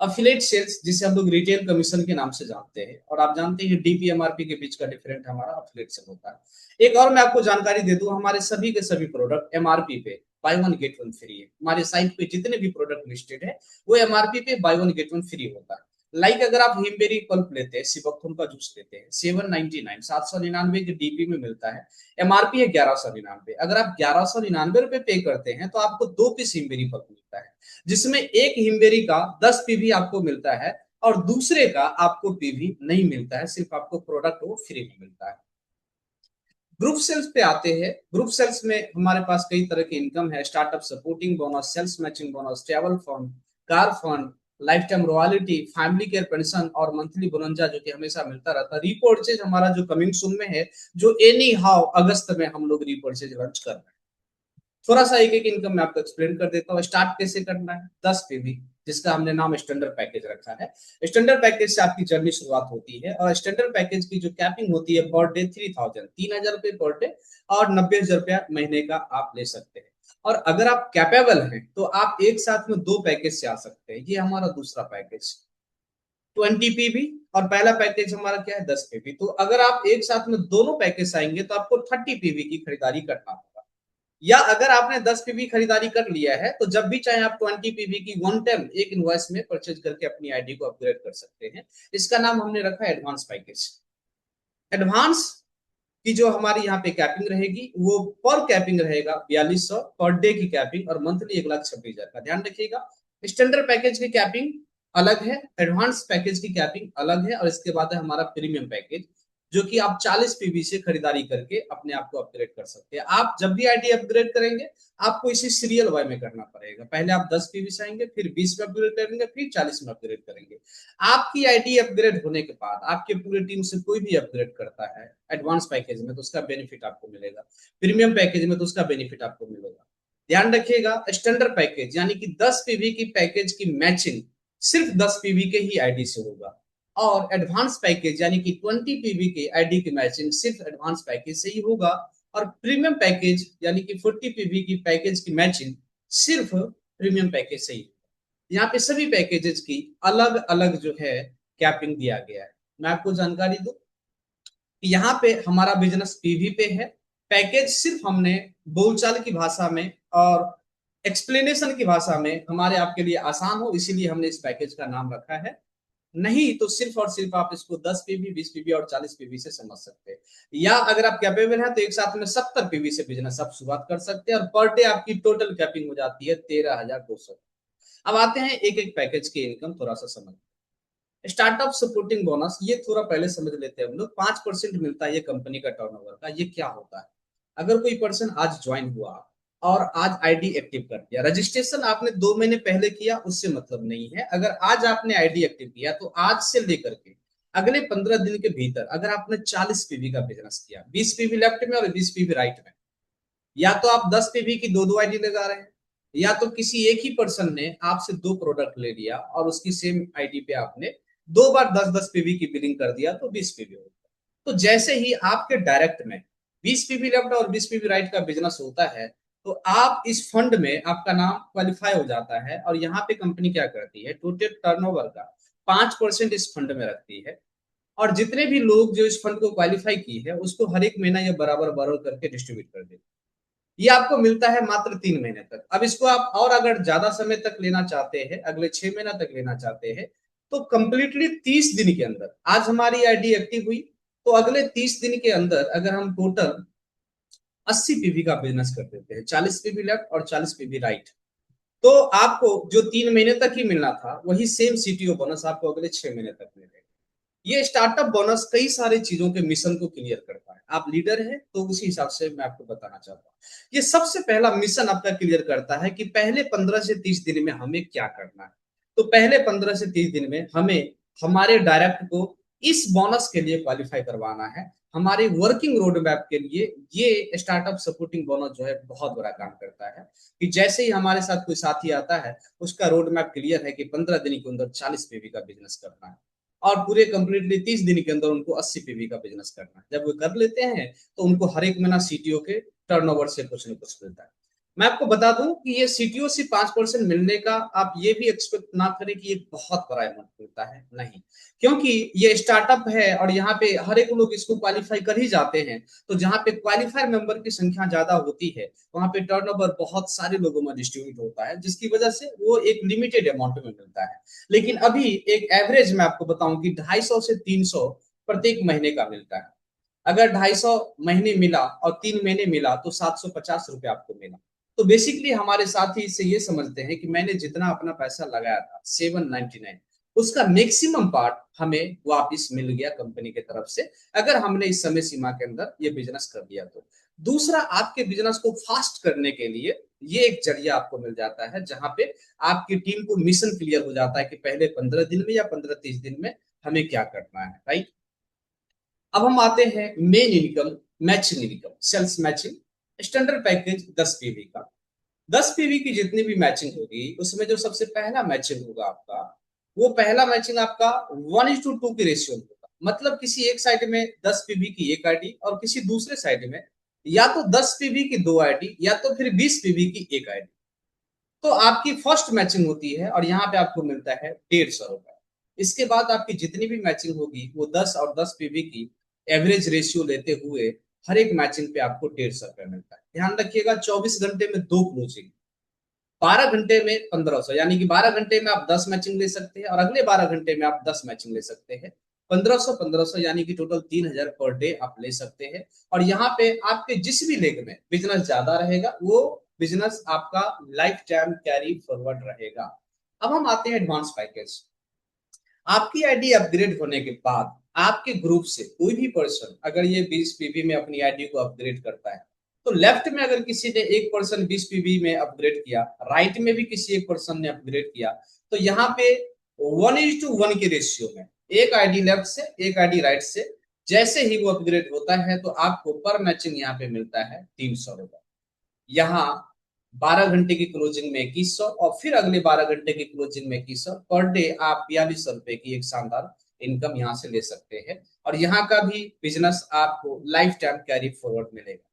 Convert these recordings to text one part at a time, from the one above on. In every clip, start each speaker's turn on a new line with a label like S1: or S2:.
S1: Affiliate sales, जिसे हम लोग रिटेल कमीशन के नाम से जानते हैं, और आप जानते हैं डीपी एमआरपी के बीच का डिफरेंट हमारा अफिलेट सेल होता है। एक और मैं आपको जानकारी दे दूं, हमारे सभी के सभी प्रोडक्ट एमआरपी पे by one get one free है। हमारे साइट पे जितने भी प्रोडक्ट लिस्टेड है वो एमआरपी पे by one get one free होता है। लाइक अगर आप हिमबेरी पल्प लेते हैं, सिबकथुन का जूस लेते हैं, 799 799 के डीपी में मिलता है, एमआरपी है 1199। अगर आप 1199 रुपए पे करते हैं तो आपको 2 पीस हिमबेरी पल्प मिलता है, जिसमें एक हिमबेरी का 10 पीवी आपको मिलता है और दूसरे का आपको पीवी नहीं मिलता है, सिर्फ आपको प्रोडक्ट वो फ्री में मिलता है। ग्रुप सेल्स पे आते हैं। ग्रुप सेल्स में हमारे पास कई तरह की इनकम है, startup supporting bonus, sales matching bonus, travel fund, car fund, life time royalty, family care pension और मंथली बोनंजा जो कि हमेशा मिलता रहता है। रीपर्चेज हमारा जो कमिंग सून में है, जो एनी हाउ अगस्त में हम लोग रीपर्चेज लॉन्च कर रहे हैं। थोड़ा सा एक एक इनकम मैं आपको एक्सप्लेन कर देता हूँ। स्टार्ट कैसे करना है, 10 पीवी, जिसका हमने नाम स्टैंडर्ड पैकेज रखा है। स्टैंडर्ड पैकेज से आपकी जर्नी शुरुआत होती है और स्टैंडर्ड पैकेज की जो कैपिंग होती है पर डे 3000, 3000 रुपए पर डे और 90,000 रुपया महीने का आप ले सकते हैं। और अगर आप कैपेबल हैं तो आप एक साथ में 2 पैकेज से आ सकते हैं। ये हमारा दूसरा पैकेज 20 पीवी, और पहला पैकेज हमारा क्या है 10 पीवी। तो अगर आप एक साथ में दोनों पैकेज आएंगे तो आपको 30 पीवी की खरीदारी करना होगा। या अगर आपने 10 पीवी खरीदारी कर लिया है तो जब भी चाहे आप 20 पीवी की वन टाइम एक इनवॉइस में परचेज करके अपनी आईडी को अपग्रेड कर सकते हैं। इसका नाम हमने रखा है एडवांस पैकेज। एडवांस की जो हमारी यहाँ पे कैपिंग रहेगी वो पर कैपिंग रहेगा 4200 पर डे की कैपिंग, और मंथली 1,26,000 का। ध्यान रखिएगा, स्टैंडर्ड पैकेज की कैपिंग अलग है, एडवांस पैकेज की कैपिंग अलग है, और इसके बाद है हमारा प्रीमियम पैकेज, जो कि आप 40 पीवी से खरीदारी करके अपने आप को अपग्रेड कर सकते हैं। आप जब भी आईडी अपग्रेड करेंगे आपको इसी सीरियल वाई में करना पड़ेगा। पहले आप 10 पीवी से आएंगे, फिर 20 में अपग्रेड करेंगे, फिर 40 में अपग्रेड करेंगे। आपकी आईडी अपग्रेड होने के बाद आपके पूरे टीम से कोई भी अपग्रेड करता है एडवांस पैकेज में तो उसका बेनिफिट आपको मिलेगा, प्रीमियम पैकेज में तो उसका बेनिफिट आपको मिलेगा। ध्यान रखिएगा, स्टैंडर्ड पैकेज यानी कि 10 पीवी की पैकेज की मैचिंग सिर्फ 10 पीवी के ही आईडी से होगा, और एडवांस पैकेज यानी कि 20 पीवी के आईडी की मैचिंग सिर्फ एडवांस पैकेज से ही होगा, और प्रीमियम पैकेज यानी कि 40 पीवी की पैकेज की मैचिंग सिर्फ प्रीमियम पैकेज से ही। यहाँ पे सभी पैकेजेस की अलग अलग जो है कैपिंग दिया गया है। मैं आपको जानकारी दूं कि यहाँ पे हमारा बिजनेस पीवी पे है। पैकेज सिर्फ हमने बोलचाल की भाषा में और एक्सप्लेनेशन की भाषा में हमारे आपके लिए आसान हो इसीलिए हमने इस पैकेज का नाम रखा है। नहीं तो सिर्फ और सिर्फ आप इसको 10 पीवी, 20 पीवी और 40 पीवी से समझ सकते हैं। या अगर आप कैपेबल हैं तो एक साथ में 70 पीवी से बिजनेस आप शुरुआत कर सकते हैं और पर डे आपकी टोटल कैपिंग हो जाती है 13,200। अब आते हैं एक एक पैकेज की इनकम थोड़ा सा समझ। स्टार्टअप सपोर्टिंग बोनस, ये थोड़ा पहले समझ लेते हैं हम लोग। 5% मिलता है ये कंपनी का टर्नओवर का। ये क्या होता है, अगर कोई पर्सन आज ज्वाइन हुआ और आज आईडी एक्टिव कर दिया, रजिस्ट्रेशन आपने 2 महीने पहले किया उससे मतलब नहीं है। अगर आज आपने आईडी एक्टिव किया तो आज से लेकर के अगले 15 दिन के भीतर अगर आपने 40 पीवी का बिजनेस किया, 20 पीवी लेफ्ट में और 20 पीवी राइट में, या तो आप 10 पीवी की दो आईडी लगा रहे हैं, या तो किसी एक ही पर्सन ने आपसे 2 प्रोडक्ट ले लिया और उसकी सेम आईडी पे आपने 2 बार 10-10 पीवी की बिलिंग कर दिया तो 20 पीवी हो गया। तो जैसे ही आपके डायरेक्ट में 20 पीवी लेफ्ट और 20 पीवी राइट का बिजनेस होता है तो आप इस फंड में आपका नाम क्वालिफाई हो जाता है। और यहाँ पे कंपनी क्या करती है, टोटल टर्नओवर का 5% इस फंड में रखती है, और जितने भी लोग जो इस फंड को क्वालिफाई की है उसको हर एक महीना ये बराबर बराबर करके डिस्ट्रीब्यूट कर देते। ये आपको मिलता है मात्र 3 महीने तक। अब इसको आप और अगर ज्यादा समय तक लेना चाहते हैं, अगले 6 महीना तक लेना चाहते हैं, तो कंप्लीटली 30 दिन के अंदर, आज हमारी आईडी एक्टिव हुई तो अगले 30 दिन के अंदर अगर हम टोटल 80 पीवी का बिजनेस कर देते हैं, 40 पीवी लेफ्ट और 40 पीवी राइट, तो आपको जो 3 महीने तक ही मिलना था वही सेम सीटीओ बोनस आपको अगले 6 महीने तक मिलेगा। ये स्टार्टअप बोनस कई सारी चीजों के मिशन को क्लियर करता है। आप लीडर हैं तो उसी हिसाब से मैं आपको बताना चाहता हूँ। ये सबसे पहला मिशन आपका क्लियर करता है कि पहले 15 से 30 दिन में हमें क्या करना है। तो पहले 15 से 30 दिन में हमें हमारे डायरेक्ट को इस बोनस के लिए क्वालिफाई करवाना है। हमारे वर्किंग रोड मैप के लिए ये स्टार्टअप सपोर्टिंग बोनस जो है बहुत बड़ा काम करता है कि जैसे ही हमारे साथ कोई साथी आता है उसका रोड मैप क्लियर है कि 15 दिन के अंदर 40 पीवी का बिजनेस करना है और पूरे कंप्लीटली 30 दिन के अंदर उनको 80 पीवी का बिजनेस करना है। जब वो कर लेते हैं तो उनको हर एक महीना सीटीओ के टर्नओवर से कुछ न कुछ मिलता है। मैं आपको बता दूं कि ये सीटीओ से 5% मिलने का आप ये भी एक्सपेक्ट ना करें कि एक बहुत बड़ा अमाउंट मिलता है, नहीं। क्योंकि ये स्टार्टअप है और यहाँ पे हर एक लोग इसको क्वालिफाई कर ही जाते हैं। तो जहाँ पे क्वालिफायर मेंबर की संख्या ज्यादा होती है वहां पे टर्नओवर बहुत सारे लोगों में डिस्ट्रीब्यूट होता है, जिसकी वजह से वो एक लिमिटेड अमाउंट में मिलता है। लेकिन अभी एक एवरेज मैं आपको बताऊं कि 250 से 300 प्रत्येक महीने का मिलता है। अगर 250 महीने मिला और 3 महीने मिला तो 750 रुपये आपको मिला। तो बेसिकली हमारे साथी इससे ये समझते हैं कि मैंने जितना अपना पैसा लगाया था 799, उसका मैक्सिमम पार्ट हमें वापस मिल गया कंपनी की तरफ से, अगर हमने इस समय सीमा के अंदर ये बिजनेस कर लिया तो। दूसरा, आपके बिजनेस को फास्ट करने के लिए ये एक जरिया आपको मिल जाता है, जहां पे आपकी टीम को मिशन क्लियर हो जाता है कि पहले 15 दिन में या 15-30 दिन में हमें क्या करना है, राइट। अब हम आते हैं main income, matching income, sales matching. Standard package 10 PV का, 10 पीवी की जितनी भी मैचिंग होगी उसमें जो सबसे पहला मैचिंग होगा आपका, वो पहला मैचिंग आपका 1:2 की रेशियो में होगा। मतलब किसी एक साइड में 10 पीवी की एक आईडी और किसी दूसरे साइड में या तो 10 पीवी की दो आईडी या तो फिर 20 पीवी की एक आईडी। तो आपकी फर्स्ट मैचिंग होती है और यहाँ पे आपको मिलता है 150 रुपए। इसके बाद आपकी जितनी भी मैचिंग होगी वो 10 और 10 पीवी की एवरेज रेशियो लेते हुए हर एक मैचिंग पे आपको 150 रुपए मिलता है। ध्यान रखिएगा, 24 घंटे में दो क्लोजिंग, 12 घंटे में 1500, यानी कि 12 घंटे में आप 10 मैचिंग ले सकते हैं और अगले 12 घंटे में आप 10 मैचिंग ले सकते हैं। 1500 यानी कि टोटल 3000 पर डे आप ले सकते हैं। और यहाँ पे आपके जिस भी लेग में बिजनेस ज्यादा रहेगा वो बिजनेस आपका लाइफ टाइम कैरी फॉरवर्ड रहेगा। अब हम आते हैं एडवांस पैकेज। आपकी आईडी अपग्रेड होने के बाद आपके ग्रुप से कोई भी पर्सन अगर ये 20 पीवी में अपनी आईडी को अपग्रेड करता है, तो लेफ्ट में अगर किसी ने एक पर्सन 20 पीवी में अपग्रेड किया, राइट में भी किसी एक पर्सन ने अपग्रेड किया, तो यहाँ पे 1:1 की रेशियो में एक आईडी लेफ्ट से एक आईडी राइट से जैसे ही वो अपग्रेड होता है तो आपको पर मैचिंग यहाँ पे मिलता है 300 रुपए। यहाँ 12 घंटे की क्लोजिंग में 2100 और फिर अगले 12 घंटे की क्लोजिंग में 2100 पर डे आप 4200 रुपए की एक शानदार इनकम यहाँ से ले सकते हैं। और यहाँ का भी बिजनेस आपको लाइफ टाइम कैरी फॉरवर्ड मिलेगा।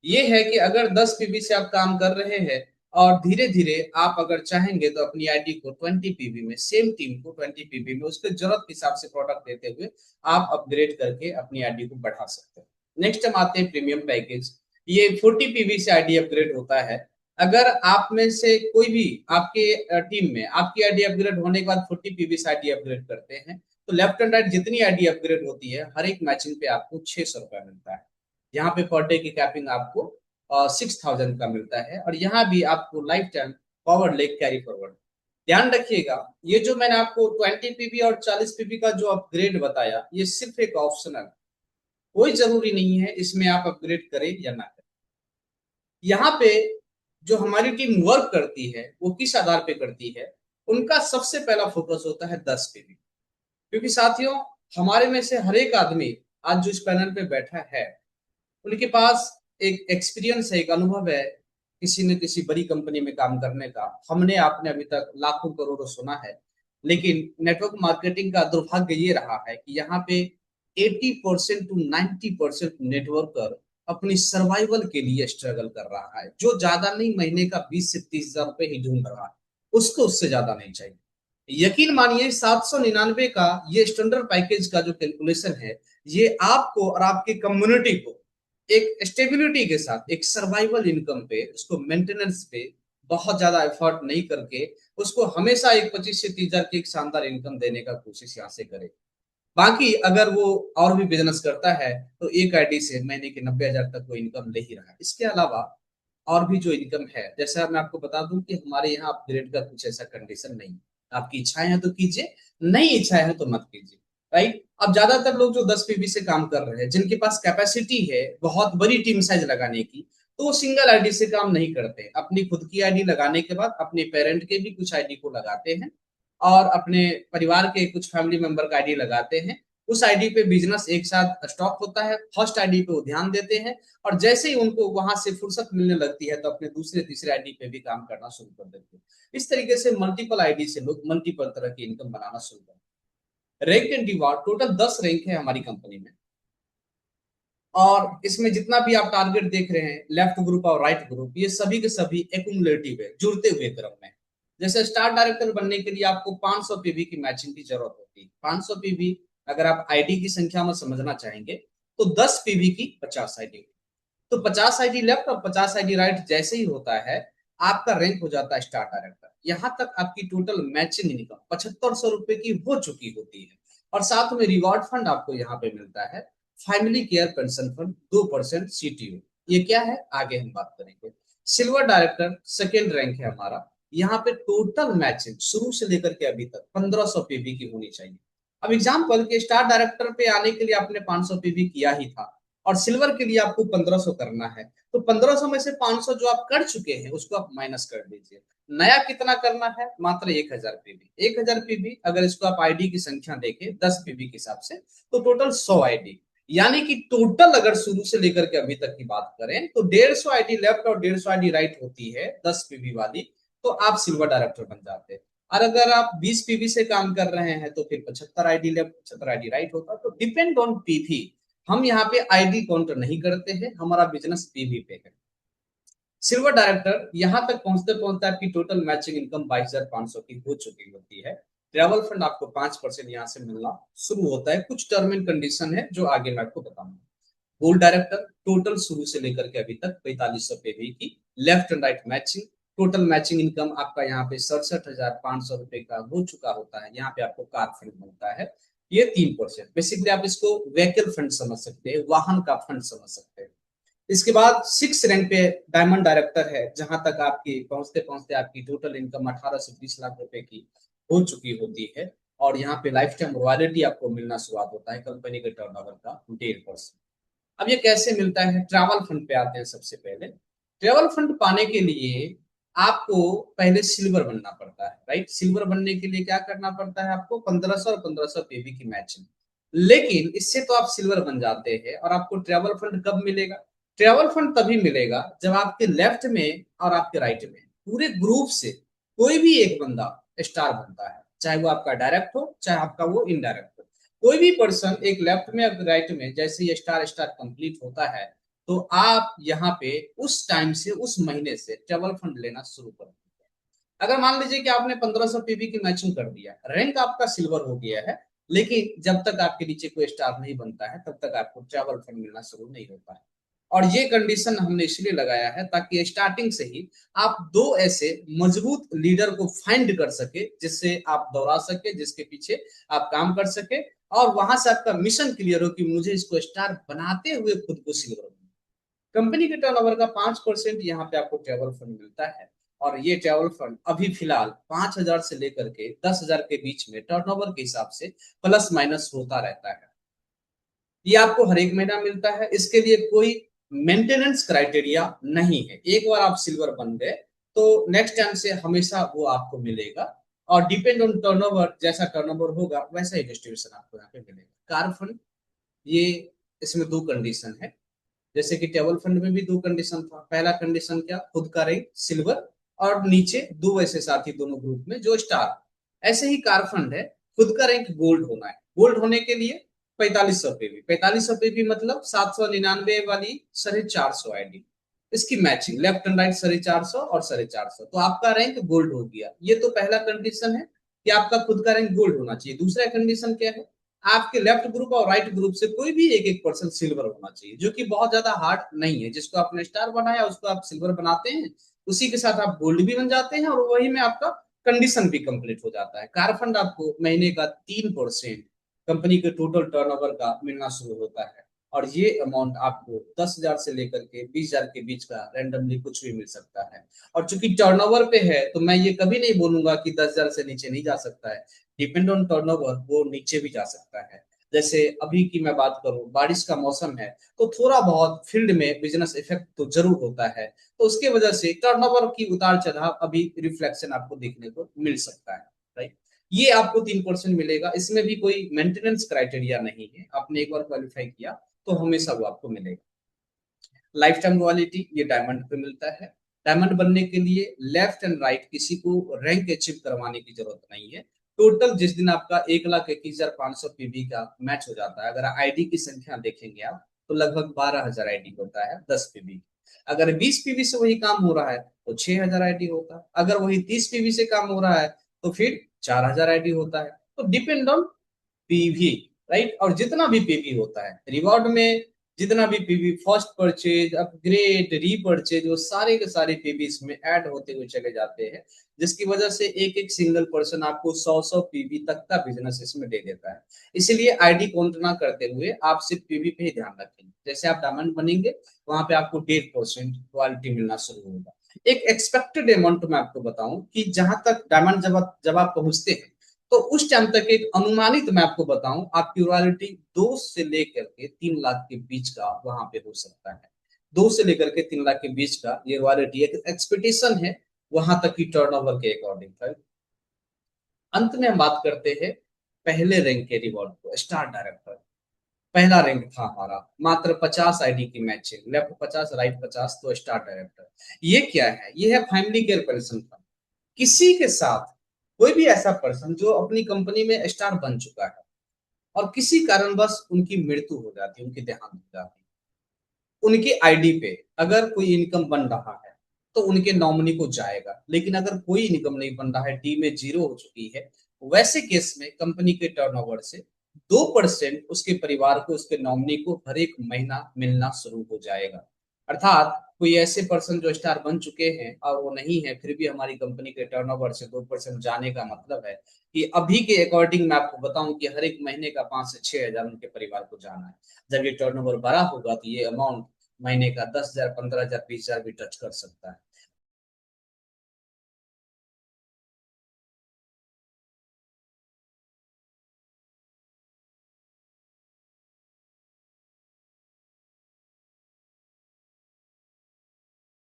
S1: ये है कि अगर 10 पीवी से आप काम कर रहे हैं और धीरे धीरे आप अगर चाहेंगे तो अपनी आईडी को 20 पीवी में, सेम टीम को 20 पीवी में उसके जरूरत के हिसाब से प्रोडक्ट देते हुए आप अपग्रेड करके अपनी आईडी को बढ़ा सकते हैं। नेक्स्ट हम आते हैं प्रीमियम पैकेज। ये 40 पीवी से आईडी अपग्रेड होता है। अगर आप में से कोई भी आपके टीम में आपकी आईडी अपग्रेड होने के बाद 40 पीवी से आईडी अपग्रेड करते हैं, तो लेफ्ट एंड राइट जितनी आईडी अपग्रेड होती है हर एक मैचिंग पे आपको 600 रुपया मिलता है। यहाँ पे पर डे की कैपिंग आपको 6000 का मिलता है और यहाँ भी आपको life time power leg carry forward. ध्यान रखिएगा, ये जो मैंने आपको 20 पीवी और 40 पीवी का जो अपग्रेड बताया ये सिर्फ एक ऑप्शनल, कोई जरूरी नहीं है इसमें आप अपग्रेड करें या ना करें। यहाँ पे जो हमारी टीम वर्क करती है वो किस आधार पे करती है, उनका सबसे पहला फोकस होता है 10 पीवी। क्योंकि साथियों, हमारे में से हर एक आदमी आज जो इस पैनल पे बैठा है उनके पास एक एक्सपीरियंस है, एक अनुभव है किसी न किसी बड़ी कंपनी में काम करने का। हमने आपने अभी तक लाखों करोड़ों सुना है, लेकिन नेटवर्क मार्केटिंग का दुर्भाग्य ये रहा है कि यहाँ पे 80% टू 90% नेटवर्कर अपनी सर्वाइवल के लिए स्ट्रगल कर रहा है। जो ज्यादा नहीं, महीने का 20 से 30 हजार रुपए ही ढूंढ रहा है, उसको उससे ज्यादा नहीं चाहिए। यकीन मानिए 799 का ये स्टैंडर्ड पैकेज का जो कैलकुलेशन है, ये आपको और आपकी कम्युनिटी को एक स्टेबिलिटी के साथ एक सर्वाइवल इनकम पे, उसको मेंटेनेंस पे बहुत ज्यादा एफर्ट नहीं करके उसको हमेशा एक 25 से 30 हजार की एक शानदार इनकम देने का कोशिश यहाँ से करे। बाकी अगर वो और भी बिजनेस करता है तो एक आईडी से महीने के 90 हजार तक वो इनकम ले ही रहा है। इसके अलावा और भी जो इनकम है, जैसा मैं आपको बता दूं कि हमारे यहाँ अपग्रेड का कुछ ऐसा कंडीशन नहीं। आपकी इच्छाएं हैं तो कीजिए, नहीं इच्छाएं हैं तो मत कीजिए, राइट। अब ज्यादातर लोग जो 10 पीवी से काम कर रहे हैं जिनके पास कैपेसिटी है बहुत बड़ी टीम साइज लगाने की, तो वो सिंगल आईडी से काम नहीं करते। अपनी खुद की आईडी लगाने के बाद अपने पेरेंट के भी कुछ आईडी को लगाते हैं और अपने परिवार के कुछ फैमिली मेंबर का आईडी लगाते हैं। उस आईडी पे बिजनेस एक साथ स्टॉक होता है, फर्स्ट आईडी पे वो ध्यान देते हैं और जैसे ही उनको वहां से फुर्सत मिलने लगती है तो अपने दूसरे तीसरे आईडी पे भी काम करना शुरू कर देते हैं। इस तरीके से मल्टीपल आईडी से लोग मल्टीपल तरह की इनकम बनाना शुरू करते हैं। Rank and reward, total 10 rank है हमारी कंपनी में। और इसमें जितना भी आप टारगेट देख रहे हैं, लेफ्ट ग्रुप और राइट ग्रुप, ये सभी के सभी एक्यूमुलेटिव है, जुड़ते हुए क्रम में। जैसे स्टार डायरेक्टर बनने के लिए आपको 500 पीवी की मैचिंग की जरूरत होती है। 500 पीवी अगर आप आईडी की संख्या में समझना चाहेंगे तो 10 पीवी की 50 आईडी, तो 50 आईडी लेफ्ट और 50 आईडी राइट जैसे ही होता है, आपका रैंक हो जाता है स्टार डायरेक्टर। यहां तक आपकी टोटल मैचिंग इनकम 7500 रुपए की हो चुकी होती है। और साथ में रिवॉर्ड फंड आपको यहाँ पे मिलता है, family care pension fund 2% CTU. ये क्या है आगे हम बात करेंगे। सिल्वर डायरेक्टर सेकेंड रैंक है हमारा। यहाँ पे टोटल मैचिंग शुरू से लेकर के अभी तक 1500 पीवी की होनी चाहिए। अब एग्जाम्पल के स्टार डायरेक्टर पे आने के लिए आपने 500 पीवी किया ही था, और सिल्वर के लिए आपको 1500 करना है, तो 1500 में से 500 जो आप कर चुके हैं उसको आप माइनस कर दीजिए। नया कितना करना है, मात्र 1000 पीवी। 1000 पीवी अगर इसको आप आईडी की संख्या देखें 10 पीवी के हिसाब से, तो टोटल 100 आईडी। यानी कि टोटल अगर शुरू से लेकर के अभी तक की बात करें तो 150 आईडी लेफ्ट और 150 आईडी राइट होती है 10 पीवी वाली, तो आप सिल्वर डायरेक्टर बन जाते हैं। और अगर आप 20 पीवी से काम कर रहे हैं तो फिर 75 आईडी लेफ्ट 75 आईडी राइट होता। तो डिपेंड ऑन पीवी, हम यहाँ पे आईडी काउंट नहीं करते हैं, हमारा बिजनेस पीवी पे है। सिल्वर डायरेक्टर यहाँ तक पहुंचते पहुंचते आपकी टोटल मैचिंग इनकम 22,500 की हो चुकी होती है। ट्रैवल फंड आपको 5% यहाँ से मिलना शुरू होता है। कुछ टर्म एंड कंडीशन है जो आगे मैं आपको बताऊंगा। गोल्ड डायरेक्टर टोटल शुरू से लेकर के अभी तक 4500 पे भी की left and right matching, total matching income आपका यहाँ पे 67,500 रुपए का हो चुका होता है। यहाँ पे आपको कार फंड मिलता है, ये 3%। बेसिकली आप इसको व्हीकल फंड समझ सकते हैं, वाहन का फंड समझ सकते हैं। इसके बाद 6 रैंक पे डायमंड डायरेक्टर है, जहां तक आपकी पहुंचते पहुंचते आपकी टोटल इनकम 18 से 20 लाख रुपए की हो चुकी होती है। और यहाँ पे लाइफ टाइम रॉयल्टी आपको मिलना शुरुआत होता है कंपनी के टर्नओवर का 1.5%। अब ये कैसे मिलता है, ट्रैवल फंड पे आते हैं। सबसे पहले ट्रैवल फंड पाने के लिए आपको पहले सिल्वर बनना पड़ता है, राइट। सिल्वर बनने के लिए क्या करना पड़ता है, आपको 1500 और 1500 पीवी की मैचिंग। लेकिन इससे तो आप सिल्वर बन जाते हैं, और आपको ट्रैवल फंड कब मिलेगा, ट्रैवल फंड तभी मिलेगा जब आपके लेफ्ट में और आपके राइट में पूरे ग्रुप से कोई भी एक बंदा स्टार बनता है, चाहे वो आपका डायरेक्ट हो चाहे आपका वो इनडायरेक्ट हो। कोई भी पर्सन एक लेफ्ट में और राइट में जैसे ये स्टार स्टार कंप्लीट होता है, तो आप यहाँ पे उस टाइम से उस महीने से ट्रैवल फंड लेना शुरू कर दीजिए। अगर मान लीजिए कि आपने 1500 पीवी की मैचिंग कर दिया, रैंक आपका सिल्वर हो गया है, लेकिन जब तक आपके नीचे कोई स्टार नहीं बनता है तब तक आपको ट्रैवल फंड मिलना शुरू नहीं होता है। और ये कंडीशन हमने इसलिए लगाया है ताकि स्टार्टिंग से ही आप दो ऐसे मजबूत लीडर को फाइंड कर सके, जिससे आप दौड़ा सके, जिसके पीछे आप काम कर सके, और वहां से आपका मिशन क्लियर हो कि मुझे इसको स्टार बनाते हुए खुद को सिल्वर। कंपनी के टर्नओवर का 5% यहाँ पे आपको ट्रैवल फंड मिलता है। और ये ट्रैवल फंड अभी फिलहाल 5,000 से लेकर के 10,000 के बीच में टर्नओवर के हिसाब से प्लस माइनस होता रहता है। ये आपको हर एक महीना मिलता है। इसके लिए कोई मेंटेनेंस क्राइटेरिया नहीं है। एक बार आप सिल्वर बन गए तो नेक्स्ट टाइम से हमेशा वो आपको मिलेगा, और डिपेंड ऑन टर्नओवर, जैसा टर्नओवर होगा वैसा ही डिस्ट्रीब्यूशन आपको यहाँ पे मिलेगा। कार फंड, ये इसमें दो कंडीशन है। जैसे कि टेबल फंड में भी दो कंडीशन था। पहला कंडीशन क्या, खुद का रैंक सिल्वर, और नीचे दो वैसे साथी दोनों ग्रुप में जो स्टार। ऐसे ही कार फंड है, खुद का रैंक गोल्ड होना है। गोल्ड होने के लिए 4500 पे भी, 4500 पे भी मतलब 799 वाली 450 आईडी, इसकी मैचिंग लेफ्ट एंड राइट 450 और 450, तो आपका रैंक गोल्ड हो गया। ये तो पहला कंडीशन है कि आपका खुद का रैंक गोल्ड होना चाहिए। दूसरा कंडीशन क्या है, आपके लेफ्ट ग्रुप और राइट ग्रुप से कोई भी एक एक पर्सन सिल्वर होना चाहिए, जो कि बहुत ज्यादा हार्ड नहीं है। जिसको आपने स्टार बनाया उसको आप सिल्वर बनाते हैं, उसी के साथ आप गोल्ड भी बन जाते हैं, और वही में आपका कंडीशन भी कंप्लीट हो जाता है। कार फंड आपको महीने का 3% कंपनी के टोटल टर्नओवर का मिलना शुरू होता है। और ये अमाउंट आपको 10,000 से लेकर के 20,000 के बीच का रैंडमली कुछ भी मिल सकता है। और चूंकि टर्नओवर पे है तो मैं ये कभी नहीं बोलूंगा कि 10,000 से नीचे नहीं जा सकता है। डिपेंड ऑन टर्नओवर वो नीचे भी जा सकता है। जैसे अभी की मैं बात करूं, बारिश का मौसम है, तो थोड़ा बहुत फील्ड में बिजनेस इफेक्ट तो जरूर होता है, तो उसके वजह से टर्नओवर की उतार चढ़ाव अभी रिफ्लेक्शन आपको देखने को मिल सकता है, राइट। ये आपको 3% मिलेगा। इसमें भी कोई मेंटेनेंस क्राइटेरिया नहीं है, आपने एक बार क्वालिफाई किया तो हमेशा वो आपको मिलेगा। लाइफ टाइम रॉयल्टी ये डायमंड पे मिलता है। डायमंड बनने के लिए लेफ्ट एंड राइट किसी को रैंक अचीव करवाने की जरूरत नहीं है। टोटल जिस दिन आपका 1,21,500 पीवी का मैच हो जाता है, अगर आईडी की संख्या देखेंगे आप तो लगभग 12,000 आईडी होता है 10 पीवी। अगर 20 पीवी से वही काम हो रहा है तो 6,000 आईडी होता है। अगर वही 30 पीवी से काम हो रहा है तो फिर 4,000 आईडी होता है। तो डिपेंड ऑन पीवी, राइट। और जितना भी पीवी होता है रिवॉर्ड में, जितना भी PV, first purchase, upgrade, repurchase, वो सारे के सारे पीवी इसमें ऐड होते हुए चले जाते हैं, जिसकी वजह से एक एक सिंगल पर्सन आपको 100 पीवी तक का बिजनेस इसमें दे देता है। इसीलिए आईडी काउंट ना करते हुए आप सिर्फ पीवी पे ही ध्यान रखेंगे। जैसे आप डायमंड बनेंगे वहां पे आपको 1.5% रॉयल्टी मिलना शुरू होगा। एक एक्सपेक्टेड अमाउंट मैं आपको बताऊं कि जहां तक डायमंड जब आप पहुंचते हैं तो उस टाइम तक एक अनुमानित मैं आपको बताऊं आपकी रॉयल्टी 2 से लेकर के 3 लाख के बीच का वहां पे हो सकता है। 2 से लेकर के 3 लाख के बीच का ये रॉयल्टी एक एक्सपेक्टेशन है, वहां तक की टर्नओवर के अकॉर्डिंग। अंत में हम बात करते हैं पहले रैंक के रिवॉर्ड को, स्टार डायरेक्टर। पहला रैंक था हमारा, मात्र 50 आईडी की मैचिंग, लेफ्ट 50 राइट 50, तो स्टार डायरेक्टर। ये क्या है? ये है फैमिली केयर पेंशन फंड। किसी के साथ कोई भी ऐसा पर्सन जो अपनी कंपनी में स्टार बन चुका है और किसी कारणवश उनकी मृत्यु हो जाती है, उनकी देहांत हो जाती है, उनके आईडी पे अगर कोई इनकम बन रहा है तो उनके नॉमिनी को जाएगा। लेकिन अगर कोई इनकम नहीं बन रहा है, डी में जीरो हो चुकी है, वैसे केस में कंपनी के टर्नओवर से 2% उसके परिवार को, उसके नॉमिनी को हर एक महीना मिलना शुरू हो जाएगा। अर्थात कोई ऐसे पर्सन जो स्टार बन चुके हैं और वो नहीं है, फिर भी हमारी कंपनी के टर्नओवर से 2% जाने का मतलब है कि अभी के अकॉर्डिंग मैं आपको बताऊं कि हर एक महीने का 5 से 6 हजार उनके परिवार को जाना है। जब ये टर्नओवर बड़ा होगा तो ये अमाउंट महीने का 10,000, 15,000, 20,000 भी टच कर सकता है।